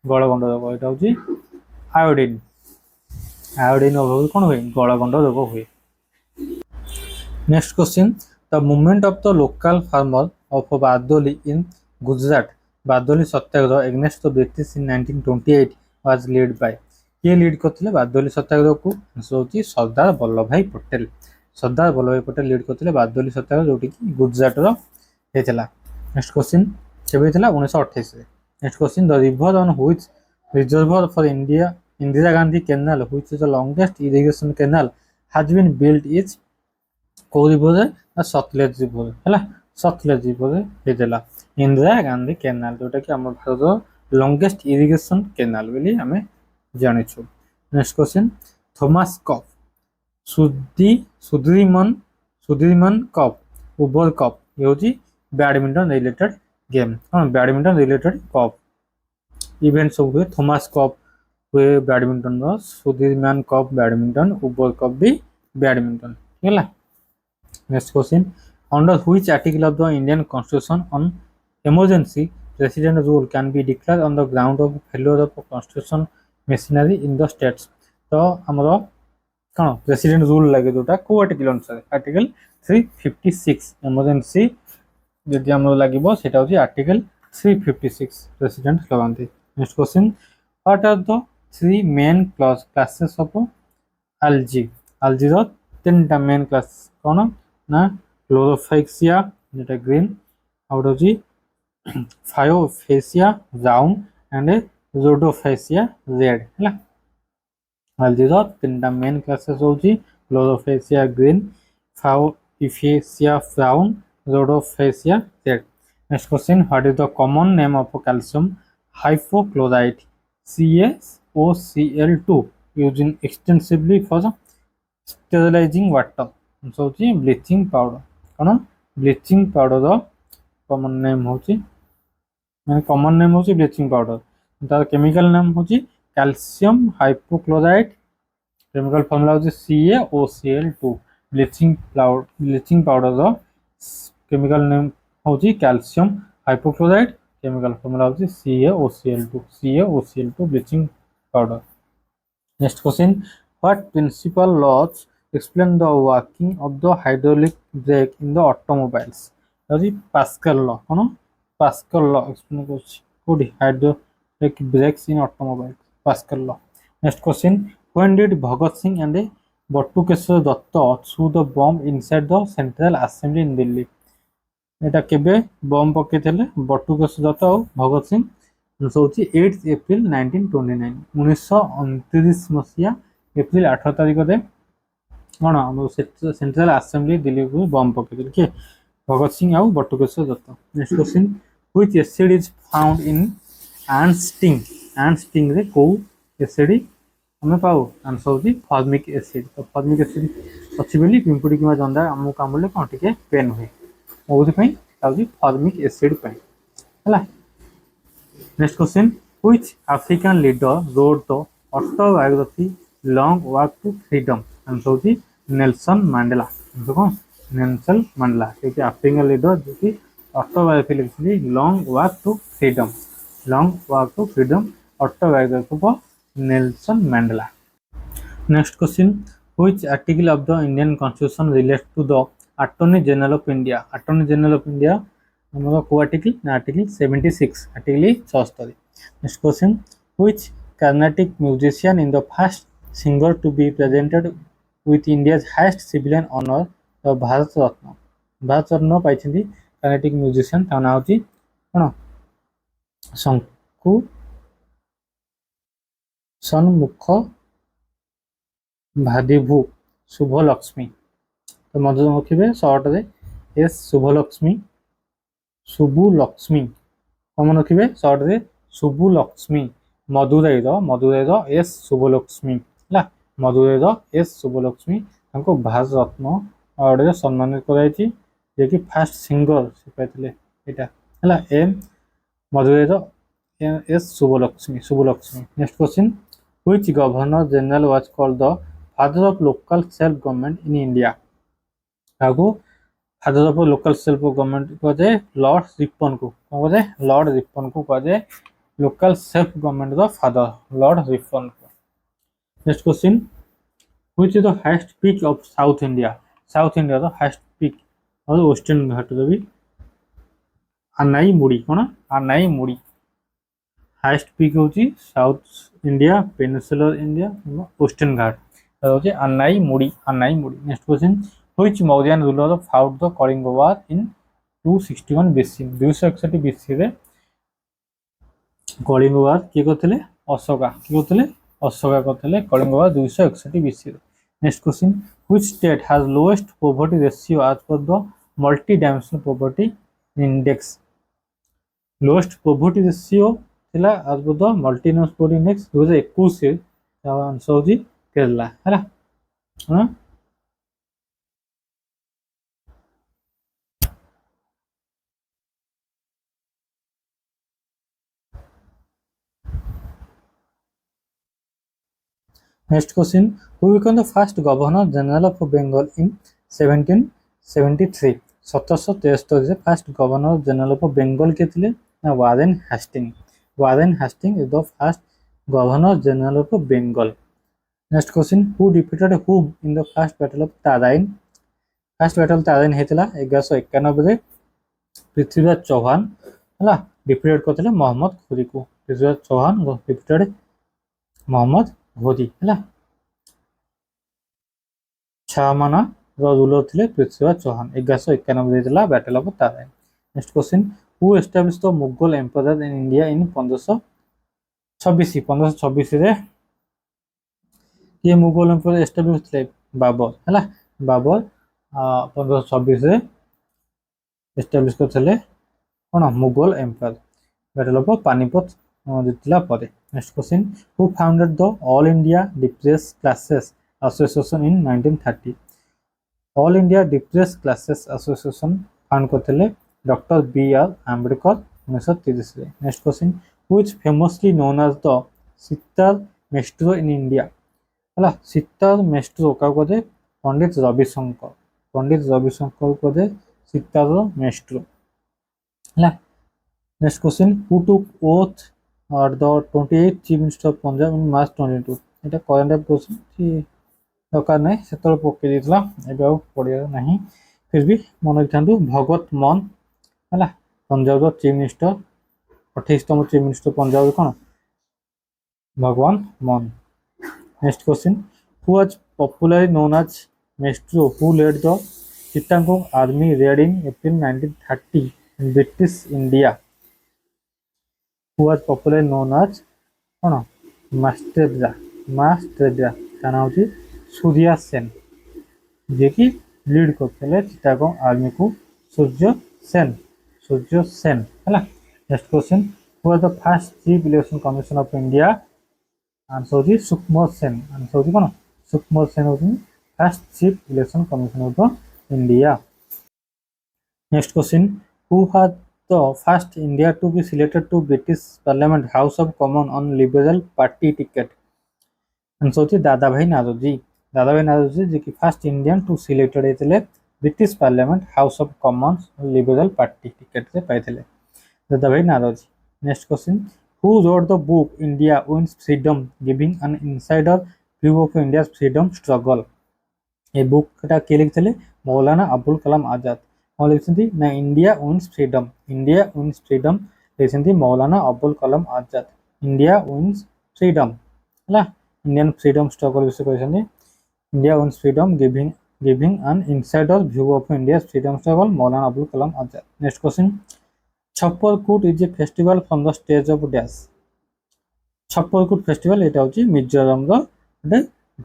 गलगंड रोग एटा होची आयोडीन अभाव कोन होय गलगंड रोग होय। Next question the movement of the local farmer of Bardoli in Gujarat Bardoli Satyagraha against the British in 1928 was led by ये लीड करथिले बारदोली सत्याग्रह को होची सरदार वल्लभभाई पटेल लीड करथिले बारदोली सत्याग्रह जोटी कि गुजरात रो हेतला। नेक्स्ट क्वेश्चन केबे हेतला 1928 रे। Next question the river on which reservoir for Indira Gandhi canal which is the longest irrigation canal has been built is କୋଉ ରିଭରରେ ନା ସତଲେଜ ରିଭର ହେଲା ସତଲେଜ ରିଭରରେ ହେଇଥିଲା ଇନ୍ଦିରା ଗାନ୍ଧୀ କେନାଲ ଯୋଉଟା କି ଆମ ଭାରତର ଲଙ୍ଗେଷ୍ଟ ଇରିଗେସନ କେନାଲ ବୋଲି ଆମେ ଜାଣିଛୁ। Next question Thomas cup Sudirman cup Uber cup ଇଏ ହେଉଛି ବ୍ୟାଡମିଣ୍ଟନ ରିଲେଟେଡ गेम हाँ बैडमिंटन रिलेटेड कप इवेंट सब हुए थॉमस कप हुए badminton Sudirman cup badminton Uber cup भी बैडमिंटन है। Next question under which article of the Indian constitution on emergency president rule can be declared on the ground of failure of constitution machinery in the states तो हमर कौन president rule लगे जोटा को article अनुसार article 356 emergency जदि आम लगे आर्टिकल 356 प्रेसिडेंट लगाते। Next question what are the three main classes of algae algae तीन टा मेन क्लास कौन ना क्लोरोफाइक्सिया जेटा ग्रीन आउट होची Phaeophyceae brown and Rhodophyceae red है। algae तीन टा मेन क्लासेस होची Chlorophyceae green Phaeophyceae brown Rhodophasia red. Next question, what is the common name of calcium hypochlorite CaOCl2 used extensively for sterilizing water? So bleaching powder कौन bleaching powder common name होची bleaching powder तार chemical name होची calcium hypochlorite chemical formula होची CaOCl2 bleaching powder chemical name होची calcium hypochlorite chemical formula होची CaOCl2 bleaching powder. Next question what principle laws explain the working of the hydraulic brake in the automobiles होची Pascal law कोन Pascal law explain करछि कोडी hydraulic brakes in automobile Pascal law. Next question when did Bhagat Singh and Batukeshwar Dutt through the bomb inside the central assembly in Delhi एटा केबे बम पकेइथिले बटुकेश्वर दत्त और भगत सिंह होची 8 April 1929 1929 मसिया April 8 तारिख रे कोन सेंट्रल असेंबली दिल्ली को बम पकेइथिले के भगत सिंह और Batukeshwar Dutt. Next question which acid is found in ants sting रे को एसिड हमें पाऊ आंसर होची फॉर्मिक एसिड तो फॉर्मिक एसिड अछि बेली पिंपुडी किमा जंदा हमु कामले कोन टिके पेन होय फॉर्मिक एसिड है। Next question which African leader wrote the autobiography long walk to freedom answer होची नेल्सन मंडेला कौन नेल्सन मंडेला क्योंकि अफ्रीकन लीडर जो कि ऑटोबायोग्राफी लिखी long walk to freedom autobiography of Nelson Mandela. Next question which article of the Indian constitution relates to the attorney general of India हमारा को article ना article 76 article 76। Next question which Carnatic musician in the first singer to be presented with India's highest civilian honour the Bharat Ratna पाइछिंदी Carnatic musician ता नाम होची कोन सन्मुख भादिभू शुभलक्ष्मी तो मध्य रखिए सर्ट रे एस शुभलक्ष्मी कमन रखिए सर्ट रे शुभलक्ष्मी मदुरै एस शुभलक्ष्मी है मदुरै एस शुभलक्ष्मी हमको भारत रत्न अवार्ड रे सम्मानित कराई जे कि फर्स्ट सिंगर से पाइथिले एटा हला M Madurai S Subbulakshmi. Next question which governor general was called the father of local self government in India काको father of local self government को जाए लॉर्ड रिपन को कह जाए local self government the father lord Ripon को। Next question which is the highest peak of south India the highest peak और western घाट भी आनाई मुड़ी हाईएस्ट पीक होची south India peninsular India western Ghat होची Anai Mudi. Next question which Mauryan ruler fought the Kalinga war in 261 BC 261 BC रे Kalinga war के करथिले अशोका करथिले Kalinga war 261 BC रे। नेक्स्ट क्वेश्चन which state has lowest poverty ratio as per the multi-dimensional poverty index? Lowest poverty ratio थिला as per the multi-dimensional poverty index 2021 ତା answer होची केरला हैला हां Next question, who became the first Governor General of Bengal in 1773? 1773 से first Governor General of Bengal के थे ना Warren Hasting. Warren Hasting is the first Governor General of Bengal. Next question, who defeated whom in the first battle of Tarain? First battle Tarain हेतला 1191 रे पृथ्वीराज चौहान हला defeated करथिले मोहम्मद घोरी को. Prithviraj Chauhan defeated Mohammad घोरी हला छामाना ruler थे Prithviraj Chauhan 1191 battle of Tarain. Next question, who established the Mughal empire in India in 1526 रे ये Mughal empire establish थे बाबर हला बाबर 1526 रे एस्टाब्लिश करथिले कोन Mughal empire battle of Panipat जितला परे. Next question, who founded the all India depressed classes association in 1930? All India depressed classes association found करथिले डॉक्टर बी आर आंबेडकर 1930 रे. Next question, which famously known as the sitar maestro in India? हला sitar maestro का कोदे पंडित रविशंकर कोदे sitar maestro हला. Next question, who took oath at the 28th chief minister of Punjab in March 22? এটা current question कि दरकार नहीं सेतल पके दितला एबे आ पड़िया नहीं फिर भी मन रखंतु भगत मान हला पंजाब रो चीफ मिनिस्टर 28तम चीफ मिनिस्टर पंजाब कोन Bhagwan Mann. Next question, who was popularly known as maestro who led the Chittagong army raid in April 1930 in British India? Who was popularly known as कौन मास्टेद्रा का नाम होची सूर्या सेन जे कि लीड करते चिटागोंग आर्मी को सूर्य सेन हैला. Next question, who was the first chief election commission of India? Answer होची Sukumar Sen. Answer होची कोन सुकुमार सेन होची first chief election commission of India. Next question, who had the first India to be selected to British Parliament House of Commons on Liberal Party ticket? Answer होची दादाभाई नारोजी जे कि first Indian to selected हेतले British parliament house of commons liberal party ticket से पाइथिले Dadabhai Naoroji. Next question, who wrote the book India wins freedom giving an insider view of India's freedom struggle? ए book टा के लिखथिले मौलाना अबुल कलाम आजाद. कौन लिखिसंती ना इंडिया विन्स फ्रीडम लिखिसंती Maulana Abul Kalam Azad. India wins freedom हला Indian freedom struggle विषय कहते India wins freedom giving an insider view of India's freedom struggle Maulana Abul Kalam Azad. Next question, Chapchar Kut is a festival from the state of dash? Chapchar Kut festival एटा होची मिजोरम रो गोटे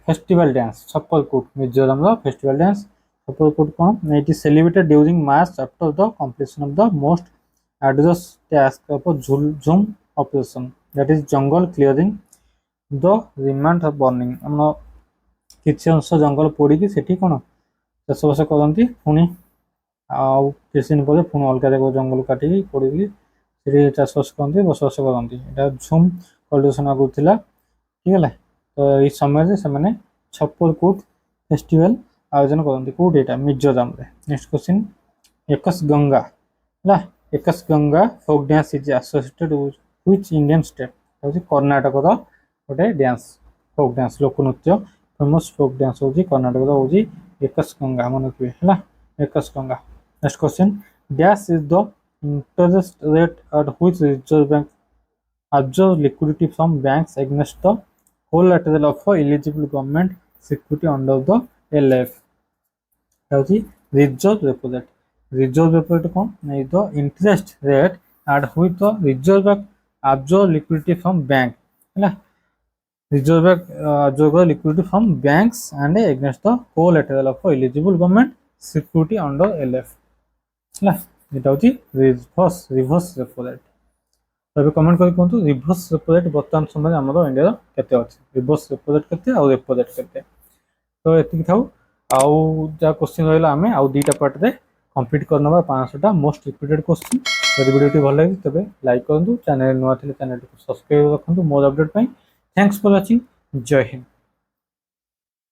festival dance. Chapchar Kut Mizoram रो festival dance. Chapchar Kut कोन it is celebrated during March after the completion of the most arduous task of झूम operation that is jungle clearing the remand of burning. हम किछि अंश जंगल पोड़ी कि सेठी कोन चाषबास करती पुणी आउ किछि दिन पर पुणी अलग जगह जंगल काटिकी पोड़ी सेठी चाषबास करती बसबास करती. एटा झूम कल्टिवेशन आगु थिला ठीक है. तो ये समय से छप्परकूट फेस्टिवल आयोजन करते कौट एटा मिजोरम रे. Next question, Yakshagana folk dance is associated with which Indian state? होची कर्नाटक रो गोटे डांस फोक डांस लोकनृत्य फेमस फोक डांस होची कर्नाटक रो होची एकस गंगा मन रखिबे हला एकस Ganga. Next question, dash is the interest rate at which reserve bank absorb liquidity from banks against the collateral of eligible government security under the LF? Reserve repo rate. Reserve repo rate is the interest rate at which the reserve bank absorb liquidity from bank. Reserve जोग liquidity from banks and against the collateral of eligible government security under LF है एटा होची reverse repo rate. तो comment करके कहतु reverse repo rate बर्तमान समय आम इंडिया केते अच्छे रिवर्स रेपो रेट केते आउ रेपो रेट केते। तो एति थाउ आउ जा क्वेश्चन रहिला आमे आउ दुईटा पार्ट रे कंप्लीट करनबा 500टा मोस्ट रिपीटेड क्वेश्चन। यदि वीडियो भल लगे तबे लाइक करंतु चैनल नुआ थिले चैनल को सब्सक्राइब रखंतु मोर अपडेट पई। Thanks for watching. जय हिंद।